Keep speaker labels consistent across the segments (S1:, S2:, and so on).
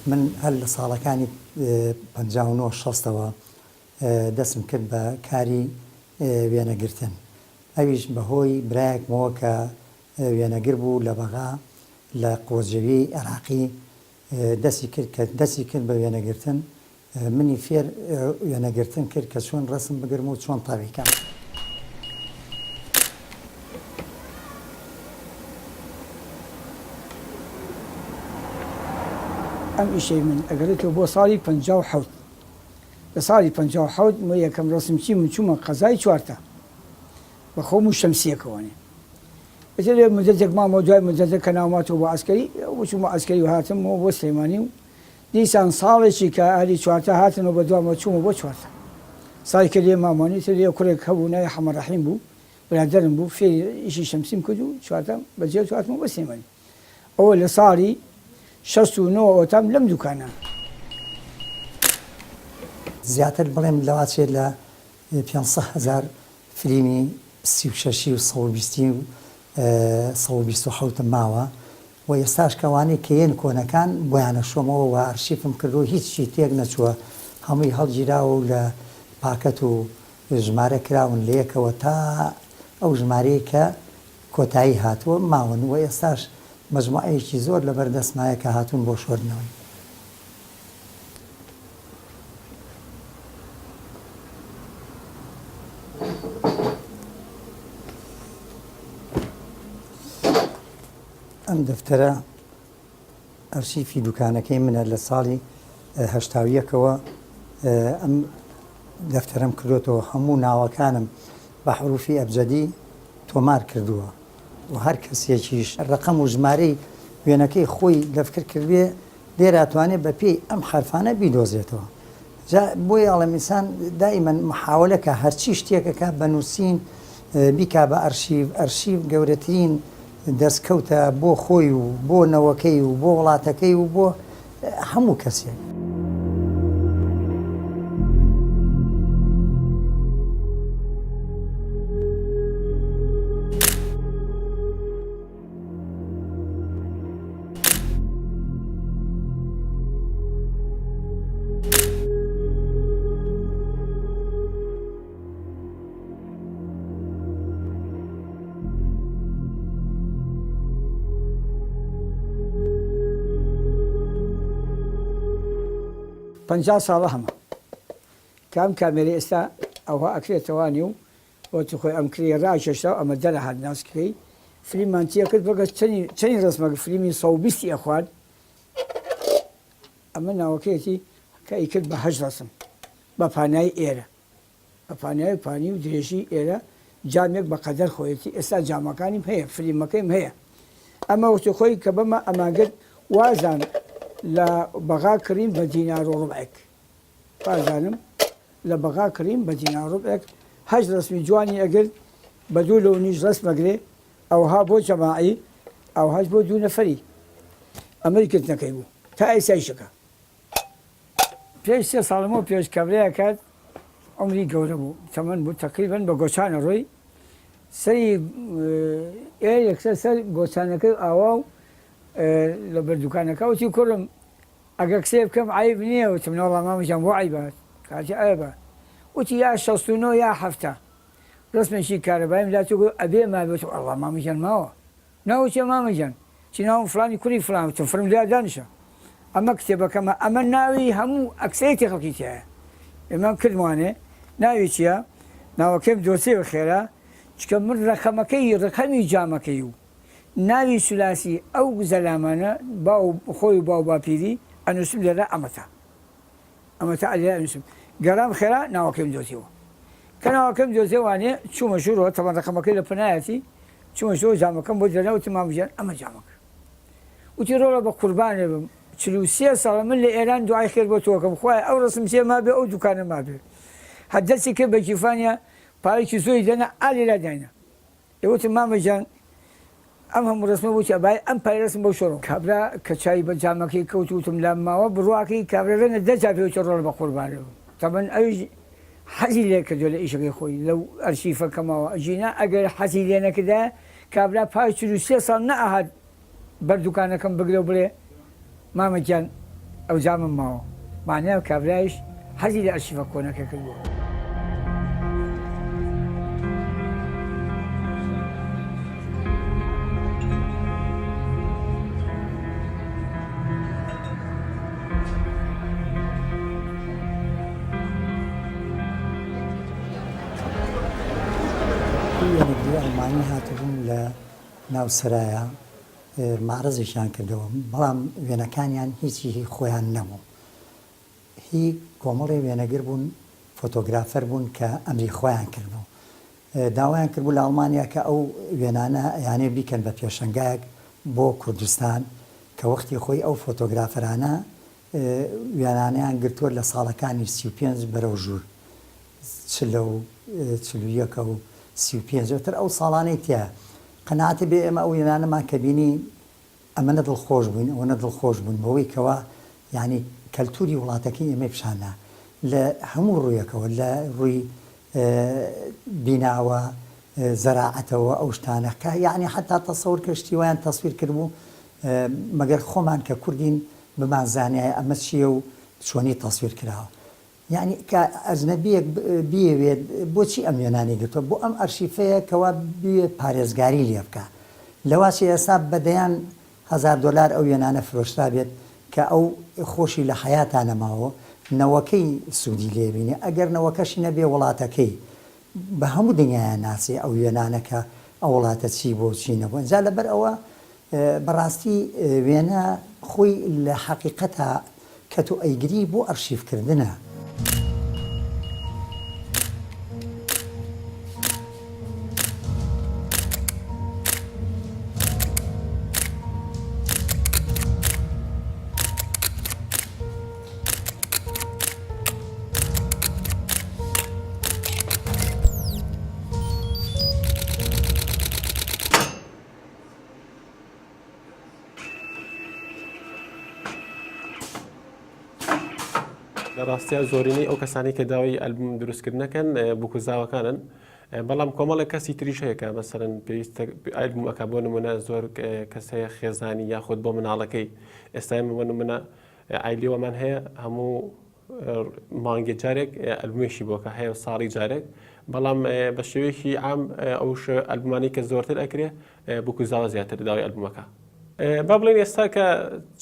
S1: من هەر لە ساڵەکانی 59 دەستم کرد بە کاری وێنەگرتن. ئەویش بەهۆی برایەکمەوە کە وێنەگر بوو لە بەغا لە قۆزژەوی عێراقی دەستی کرد بە وێنەگرتن. منی فێر وێنەگرتن کرد کە چۆن ڕسم بگرم و چۆن تاویکەم.
S2: ئەم ئیشەی من ئەگەرێتەوە بۆ ساڵی 57 لە ساڵی 57 مە یەکەم ڕسمچی من چوومە قەزای چوارتە بە خۆم و شەمسیەکەوانێ ئێتر مدەتێک مامەوە دوای مدەتێک کە ناوماتەوە بۆ ئەسکەری چوومە ئەسکەری و هاتمەوە بۆ سلێمانی و دیسان ساڵێکی کە ئەهلی چوارتە هاتنەوە بە دوامەوە چوومە بۆ چوارتە ساڵی کە لێ مامانی تر لێ کوڕێک هەبوو ناوی حەمەدڕەحیم بوو برادەرم بوو فێری ئیشی شەمسیم کرد و چوارتە بەجێ چوارتمەوە بۆ سلێمانی ئەوە لە ساڵی 69 ئۆتام لەم دوکانە
S1: زیاتر بڵێم لەواچێت لە 500,000 فیلمی 36 و 127 ماوە و ئێستاش کەوانەی کەیەن کۆنەکان بۆیانە شۆمەوە و ئارشیفم کردو هیچی تێک نەچووە هەمووی هەڵگیراوە و لە پاکەت و ژمارە کراون لە یەکەوە تا ئەو ژمارەیە کە کۆتایی هاتووە ماون و ئێستاش مەجموعەیەکی زۆر لە بەردەستمایە کە هاتوون بۆ شۆردنەوەی. ئەم دەفتەرە ئەرشیفی دوکانەکەی منە لە ساڵی 1970ەوە ئەم دەفتەرم کردوتەوە هەموو ناوەکانم بە حروفی ئەبجەدی تۆمار کردووە و هەر کەسێکیش ڕقەم و ژمارەی وێنەکەی خۆی لەفکر کردوێ لێراتوانێت بە پێی ئەم حرفانە بیدۆزێتەوە. بۆی ئاڵەمیسان دائیمەن محاولەکە هەرچی شتێکەکە بە نووسین بیکا بە ئەرشیف گەورەترین دەستکەوتە بۆ خۆی و بۆ نەوەکەی و بۆ وڵاتەکەی و بۆ هەموو کەسێک.
S2: پەنجا ساڵە هەمە کام کامێرە ئێستا ئەوها ئەکرێتەوانی و بۆ خۆی ئەم کرێ ڕاکێشتا ئەمە دەرە هات ناسکەی فلیممان چیە کرد بەگە چەنی ڕسمەکە فلیمی 120 ئەخوارد ئەمە ناوەکەیەتی کە ئیکرد بە 8 ڕسم بە پانای ئێرە بە پانای پانی و درێژی ئێرە جامێک بە قەدەر خۆیەتی ئێستا جامەکانیم هەیە فلیمەکەیم هەیە ئەمە وەختی خۆی کە بەمە ئەماگرت وازان لە بەغا کڕین بە دینار و ڕوبعێک پازانم لە بەغا کڕین بە دینار و ڕوبعێک 8 ڕسمی جوانی ئەگرت بە 2 لەو نیش ڕسمەگرێ ئەوها بۆ جەماعی ئەوهاش بۆ 2 نەفەری ئەمەی کردنەکەی بوو تا ئەیسایشەکە پێش 3 ساڵمەوە پێش کەبرەیە کات عمری گەورە بوو تەمەن بوو تەقریبەن بە گۆچانە ڕۆی سەری یەکسەر سەر گۆچانەکەی ئاوا و لە بەردوکانەکە وتی کوڕم ئەگە کسێ بکەم عیب نییە وتم نەوەڵڵا مامەجان بۆ عیبات کاتی ئەوە بە وتی یا 69 یا 7 ڕسمێکی کارەبایم لاتۆ ئەبێ مابێت ئەڵڵا مامەجان ماوە ناوچێ مامەجان چی ناوم فلانی کوڕی فلان وتم فرم لیا دانیشە ئەمە کتێبەکەمە ئەمە ناوی هەموو ئەکسەرێتی خەڵکی تایە ئێمە کردوانێ ناوی چییە ناوەکەم دۆسێ خێرا چکە من ڕقەمی جامەکەی و ناوی سولاسی ئەو زەلامانە خۆی باو باپیری ئەنووسم لێرە ئەمەتا ئەلێرە ئەنووسم گەڕام خێرا ناوەکەم دۆزیەوە کە ناوەکەم دۆزیێوانێ چوومە ژوورەوە تەمەن ڕقەمەکەی لە پنایەتی چوومە ژۆ جامەکەم بۆ دەرا وتی مامەجان ئەمە جامەکە وتی ڕۆڵە بە قوربانێ بم 43 ساڵە من لە ئێران دوعای خێر بۆ تۆکەم خوایە ئەو ڕسم چێ مابێ ئەو دوکانە مابێ هەدەستی کرد بە گیفانیا پارێکی زۆری دەنا ئالێرا داینە ئێوتم مامەجان ئەم هەموو ڕسمە بوو ئەبای ئەم پایرەسم بەو شۆڕ کابرا کە چای بە جامەکەی کەوتوتم لە ماوە بڕواکەی کابرەرەنە دەجا پێوتە ڕۆڵ بە قوربانێ تەمەن ئەویش حەزی لێ کردووە لە ئیشەکەی خۆی لەو ئەرشیفەکەمەوە ژینا ئەگەر حەزی لێ نەکردا کابرا پای 43 ساڵ نەئەهات بەردوکانەکەم بگرێ و بڵێ مامەجان ئەو جامم ماوە مانایە کابرایش حەزی لە ئەرشیفە کۆنەکە کردووە.
S1: وێنەگری ئەڵمانی هاتبوون لە ناوسەرایە معرەزێکیان کردەوە بەڵام وێنەکانیان هیچی خۆیان نەبوو. هی کۆمەڵی وێنەگر بوون فۆتۆگرافەر بوون کە ئەمری خۆیان کردبوو. داوایان کردبوو لە ئەڵمانیا کە ئەو وێنانە یانێ بیکەن بە پێشەنگایەک بۆ کوردستان کە وەختی خۆی ئەو فۆتۆگرافەرانە وێنانیان گرتووە لە ساڵەکانی 35 بەرەو ژوور 41 و 35 تر ئەو ساڵانەی تیا قەناعەتی بێ ئێمە ئەو وێنانەمان کە بینی ئەمەنە دڵخۆش بووین ئەوەنە دڵخۆش بوون بەوەی کەوا یعنی کەلتوری وڵاتەکەی ئێمە پیشانە لە هەموو ڕوویەکەوە لە ڕووی بیناوە زەراعەتەوە ئەو شتانە کە یعنی حتا تەسەور کەشتیوایان تەسویر کردبوو مەگەر خۆمان کە کوردین بمانزانایە ئەمە چییە و چۆنی تەسویر کراوە. یعنی کە ئەجنەبیەک بیەوێت بۆچی ئەم وێنانی گرتووە بۆ ئەم ئەرشیفەیە کەوا بێ پارێزگاری لێ بکە لەواسی ئێستا بەدەیان $1000 ئەو وێنانە فرۆشتا بێت کە ئەو خۆشی لە حیاتان نەماوە نەوەکەی سوودی لێبینێ ئەگەر نەوەکەشی نەبێ وڵاتەکەی بە هەموو دنیایان ناسی ئەو وێنانەکە ئەو وڵاتە چی بۆ چی نەبووە جا لەبەر ئەوە بەڕاستی وێنە خۆی لە حەقیقەتە کە تۆ ئەیگری بۆ ئەرشیفکردنە.
S3: لە ڕاستیە زۆرینەی ئەو کەسانی کە داوای ئەلبوم دروستکردنەکەن بکوزاوەکانن بەڵام کۆمەڵێک کەسی تریش هەیە کە مەسەرەن پێویستە ئەلبومەکە بۆ نمونە زۆر کەس هەیە خێزانی یاخود بۆ مناڵەکەی ئێستا بۆ نمونە ئایلیوەمان هەیە هەموو مانگێ جارێک ئەلبومێکی بۆکە هەیە ساڵی جارێک بەڵام بە شێوەیەکی عام ئەو ئەلبومانی کە زۆرتر ئەکرێ بکوزاوە زیاتر داوای ئەلبومەکە. با بڵێن ئێستا کە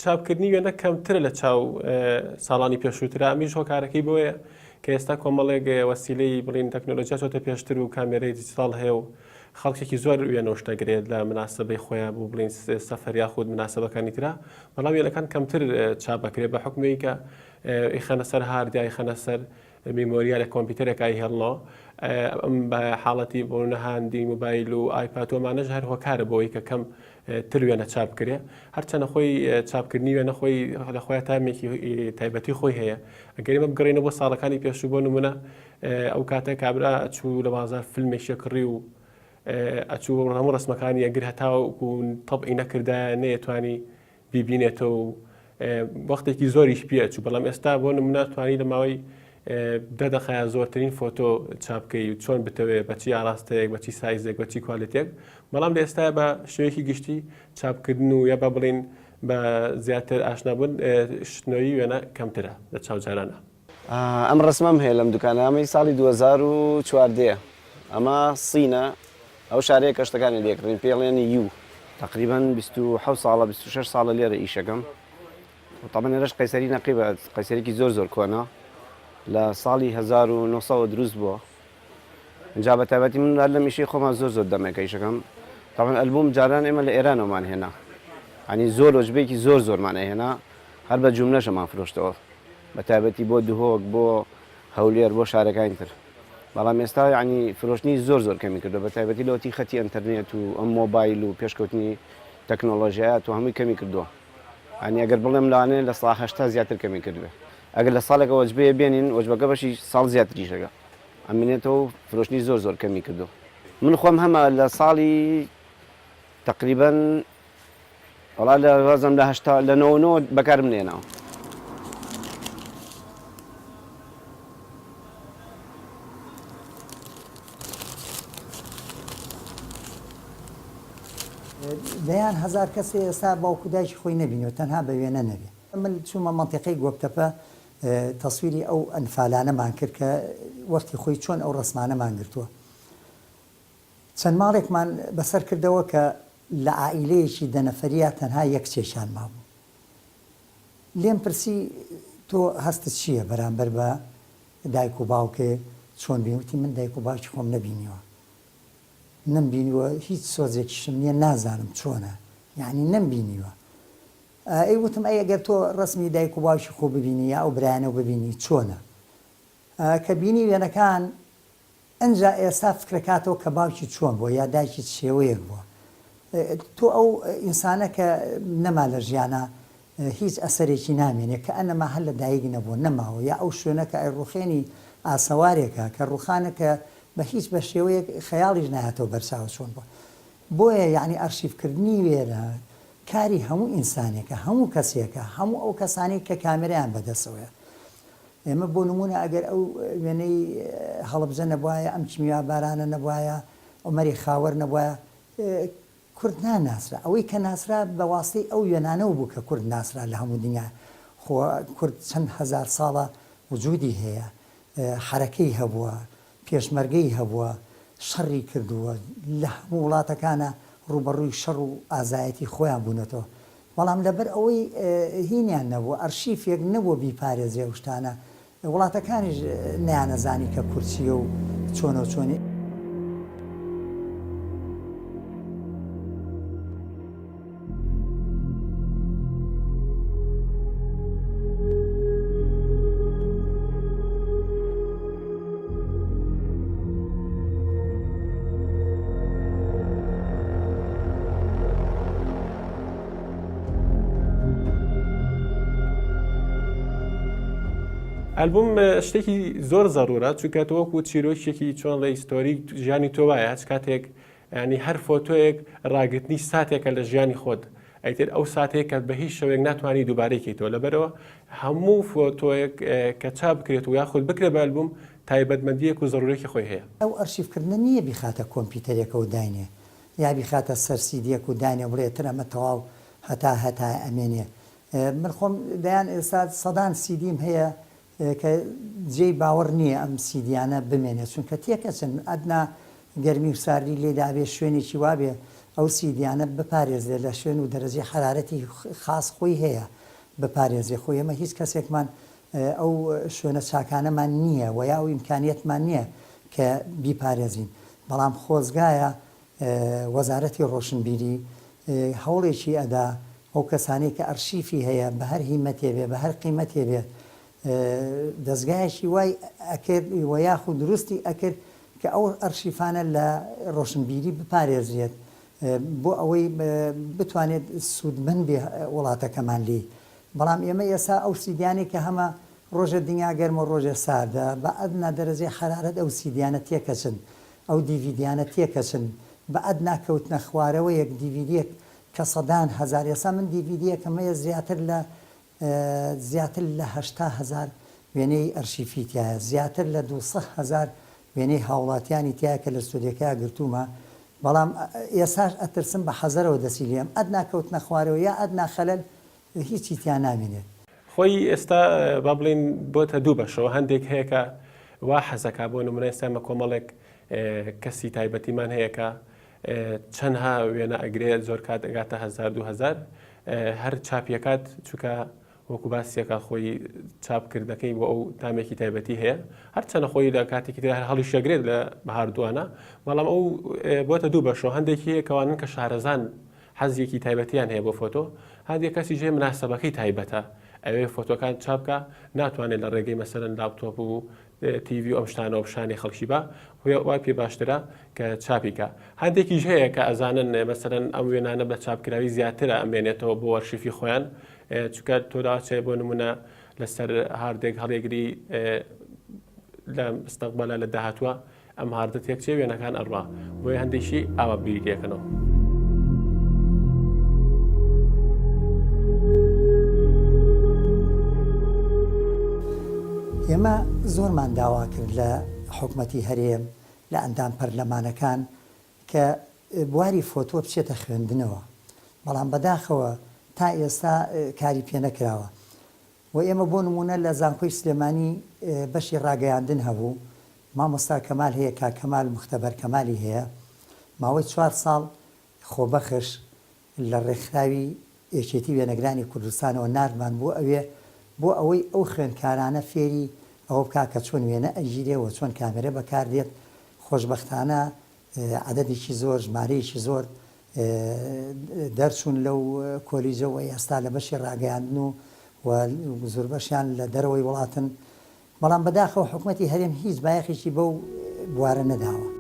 S3: چاپکردنی وێنە کەمترە لە چاو ساڵانی پێشووترا ئەمیش هۆکارەکەی بۆیە کە ئێستا کۆمەڵێک وەسیلەی بڵین تەکنۆلۆژیا چۆتە پێشتر و کامێرەی دیجیتاڵ هەیە و خەڵکێکی زۆر وێنە شتەگرێت لە مناسبەی خۆیان بوو بڵین سەفەر یاخود مناسبەکانی ترا بەڵام وێنەکان کەمتر چاپەکرێت بە حکمەوەی کە ئیخەنە سەر هاردیا ئیخەنە سەر میمۆریا لە کۆمپیوتەرێک هێڵنەوە بە حاڵەتی بۆ نەهاندی موبایل و ئایپاتۆمانەش هەر هۆکارە بۆی کە کەم تر وێنە چاپکرێ هەرچەنە خۆی چاپکردنی وێنە خۆی لە خۆیان تامێکی تایبەتی خۆی هەیە ئەگەر ئێمە بگەڕێنە بۆ ساڵەکانی پێشوو بۆ نمونە ئەو کاتە کابرا ئەچوو لە بازار فیلمێکی کڕی و ئەچوو هەموو ڕسمەکانی ئەگر هەتاوەکو تەبعی نەکردایە نەیەتوانی بیبینێتەوە و وەختێکی زۆریش پێچوو بەڵام ئێستا بۆ نمونە توانی لە ماوەی 10 دقیقە زۆرترین فۆتۆ چاپکەی و چۆن بتەوێت بەچی ئاراستەیەک بەچی سایزێک بەچی کوالیتێک بەڵام لە ئێستا بە شوێکی گشتی چاپکردن و یا بە بڵین بە زیاتر ئاشنابوون شتنەوەی وێنە کەمترە لە چاوجارانە.
S4: ئەم ڕسمەم هەیە لەم دوکانە ئەمەی ساڵی 2014 ئەمە سینە ئەو شارەیە کە شتەکانی لێکڕین پێڵێنی یو تقریبا 27 ساڵە 26 ساڵە لێرە ئیشەکەم طبعا لێرەش قەیسەری نەقیبە قەیسەرێکی زۆر کۆنا لە ساڵی 1900 دروست بووە اینجا بە تایبەتی من لەم ئیشەی خۆمان زۆر دەمێکە ئیشەکەم طبعا ئەلبوم جاران ئێمە لە ئێرانەوەمان هێنا ینی زۆر وەجبەیەکی زۆرمان هێنا هەر بە جوملەشەمان فرۆشتەوە بە تایبەتی بۆ دهۆک بۆ هەولێر بۆ شارەکانی تر بەڵام ئێستا ینی فرۆشتنی زۆر کەمی کردو بە تایبەتی لەوەتی خەتی ئەنتەرنێت و ئەم مۆبایل و پێشکەوتنی تەکنۆلۆژیات و هەمووی کەمی کردووە ینی ئەگەر بڵێم لاانێ لە ساڵ 80 زیاتر کەمی کردوێ ئەگەر لە ساڵێکە وەجبەیە بێنین وەجبەکە بەشی ساڵ زیاتریشەکە ئەمێنێتەوە فرۆشتنی زۆر کەمی کردو من خۆم هەمە لە ساڵی تقریبا وڵا لە وەزم لە 99 بەکارم نێناوە
S1: دەیان هزار کەسێ ئێستا باوکو دایکی خۆی نەبینەوە تەنها بە وێنە نەبێت من چوومە منطقەی گۆبتەپە تەسویری ئەو ئەنفالانەمان کرد کە وەختی خۆی چۆن ئەو ڕسمانەمان گرتووە. چەند ماڵێکمان بەسەر کردەوە کە لە عائیلەیەکی دەنەفەریە تەنها یەک چێشان مابوو. لێم پرسی تۆ هەستت چییە بەرامبەر بە دایک و باوکێ چۆن بینوتی من دایک و باوکی خۆم نەبینیوە، نەمبینیوە، هیچ سۆزێکیشم نییە، نازانم چۆنە، یعنی نەمبینیوە. ئەی وتم ئەی ئەگەر تۆ ڕسمی دایک و باوکی خۆ ببینی یا ئەو برایانە ببینی چۆنە؟ کە بینی وێنەکان ئەنجا ئێستا فکرەکاتەوە کە باوکی چۆن بووە یا دایکی شێوەیەک بووە. تۆ ئەو ئینسانە کە نەما لە ژیانە هیچ ئەسەرێکی نامێنێت کە ئەنەما هەر لە دایک نەبووە نەماوە، یا ئەو شوێنە کە ئەیڕوخێنی ئاسەوارێکە کە ڕوخانەکە بە هیچ بە شێوەیەک خەیاڵیش نهاتەوە بەرچاوە چۆن بووە. بۆیە یعنی ئەرشیڤکردنی وێرە کاری هەموو ئینسانێکە، هەموو کەسێکە، هەموو ئەو کەسانی کە کامێرەیان بەدەستەوەیە. ئێمە بۆ نمونە ئەگەر ئەو وێنەی هەڵەبجە نەبوایە، ئەم کیمیا بارانە نەبوایە، ئەمەری خاوەر نەبوایە، کورد ناناسرا. ئەوەی کە ناسرا بەواسطەی ئەو وێنانەوە بوو کە کورد ناسرا لە هەموو دنیا. خۆ کورد چەند هەزار ساڵە وجودی هەیە، حرەکەی هەبووە، پێشمەرگەی هەبووە، شەڕی کردووە، لە هەموو وڵاتەکانە ڕوبەڕووی شەڕ و ئازایەتی خۆیان بوونەتەوە. بەڵام لەبەر ئەوەی هینیان نەبووە، ئەرشیفێک نەبووە بیپارێزێ ئەو شتانە، وڵاتەکانیش نەیانەزانی کە کورچیە و چۆنە و چۆنی.
S3: ئەلبوم شتێکی زۆر زەڕورە، چونکە تۆ وەکو چیرۆکێکی چۆن لە ئیستۆری ژیانی تۆ وایە، هەچ کاتێک ینی هەر فۆتۆیەک ڕاگررتنی ساتێکە لە ژیانی خۆت، ئەیتر ئەو ساتەیە کە بە هیچ شەوێک ناتوانانی دووبارەیەکەیتەوە. لەبەرەوە هەموو فۆتۆیەک کە چاپ بکرێت و یاخود بکرێت بە ئەلبوم تایبەتمەندیەک و زەڕورێکی خۆی هەیە.
S1: ئەو ئەرشیڤکردنە نییە بیخاتە کۆمپیوتەرێکە و داینێ، یا بیخاتە سەر سیدیەک و داینێ بڵێتر ئەمە تەواو هەتا ئەمێنێ. من خۆم دەیان ئێستا سەدان سیدیم هەیە کە جێی باوەڕ نییە ئەم سیدیانە بمێنێت، چونکە تێکەچن ئەدنا گەرمی و ساردی لێدابێ شوێنێکی وابێ ئەو سیدیانە بپارێزێ لە شوێن و دەرەجی حرارەتی خاص خۆی هەیە بپارێزێ. خۆی ئێمە هیچ کەسێکمان ئەو شوێنە چاکانەمان نییە و یا ئەو ئیمکانیەتمان نییە کە بیپارێزین. بەڵام خۆزگایە وەزارەتی ڕۆشنبیری هەوڵێکی ئەدا ئەو کەسانی کە ئەرشیفی هەیە بە هەر هیمەتێ بێ بە هەر قیمەتێ بێت دەستگایەکی وای ئەکرد و یاخود دروستی ئەکرد کە ئەو ئەرشیفانە لە ڕۆشنبیری بپارێزرێت بۆ ئەوەی بتوانێت سوودمەند بێ وڵاتەکەمان لی. بەڵام ئێمە ئێستا ئەو سیدیانی کە هەمە ڕۆژە دنیا گەرمە ڕۆژە ساردە بە ئەدنا دەرەجەی حرارەت ئەو سیدیانە تێکەچن، ئەو دیڤیدیانە تێکەچن بە ئەدنا کەوتنە خوارەوە یەک دیڤیدیەک کە سەدان هەزار. ئێستا من دیڤیدیەکەمەیە زیاتر لە 800,000 وێنەی ئەرشیفیتیایە، زیاتر لە 200,000 وێنەی هاوڵاتیانی تایە کە لە سودەکە گرتومە. بەڵام ئێساش ئەترسم بە حەزەرەوە دەسی لێم، ئەدنا کەوتنە خوارەوە یا ئەدنا خەلەل هیچی تیان نامێنێت.
S3: خۆی ئێستا با بڵین بۆتە دوو بەشەوە، هەندێک هەیە کە وا حەزەکە بۆ نمونە ئێستامە کۆمەڵێک کەسی تایبەتیمان هەیە کە چەندها وێنە ئەگرێت زۆر کات ئەگاتە 1000-2000 هەر چاپیەکات چووکە وەکو باسیەکە خۆی چاپکردەکەی بۆ ئەو تامێکی تایبەتی هەیە، هەرچەنە خۆی لە کاتێکی تر هەڵی شەگرێت لە بەهاردووانە. بەڵام ئەو بۆتە دوو بەشەوە، هەندێکی کەوانن کە شارەزان حەزیەکی تایبەتیان هەیە بۆ فۆتۆ، هەندێک کەسی ژێ مناسەبەکەی تایبەتە ئەوێ فۆتۆکان چاپکە ناتوانێت لە ڕێگەی مەسەرەن لاپتۆپ و تیڤی و ئەم شتانە و پیشانی خەڵکی بە وای پێ باشترە کە چاپیکە. هەندێکیش هەیە کە ئەزانن مەسەرەن ئەم وێنانە بە چاپکراوی زیاترە ئەمێنێتەوە بۆ وەرشیفی خۆیان، چونکە تۆراچێ بۆ نمونە لەسەر هاردێک هەڵێگری لە مستەقبەلە لە داهاتووە ئەم هاردە تێکچێ وێنەکان ئەڕوا، بۆیە هەندێکی ئاوا بیریەکەنەوە.
S1: ئێمە زۆرمان داوا کرد لە حکومەتی هەرێم لە ئەندام پەرلەمانەکان کە بواری فۆتۆ بچێتە خوێندنەوە، بەڵام بەداخەوە تا ئێستا کاری پێ نەکراوە. و ئێمە بۆ نمونە لە زانکۆی سلێمانی بەشی ڕاگەیاندن هەبوو مامۆستا کەمال هەیە کا کەمال مختبەر کەمالی هەیە ماوەی 4 ساڵ خۆبەخش لە ڕێکخراوی یەکێتی وێنەگرانی کوردستانەوە نردمان بۆ ئەوەی ئەو خوێندکارانە فێری ئەوە بکا کە چۆن وێنە ئەگیرێەوە چۆن کامێرە بەکاردێت خۆشببختانە عدەدێکی زۆر ژمارەیەکی زۆر دەرچوون لەو کۆلیجەوە ئێستا لە بەشی ڕاگەیاندن و زۆر بەشیان لە دەرەوەی وڵاتن بەڵام بەداخەوە حکوومەتی هەرێم هیچ بایەخێکی بەو بوارە نەداوە.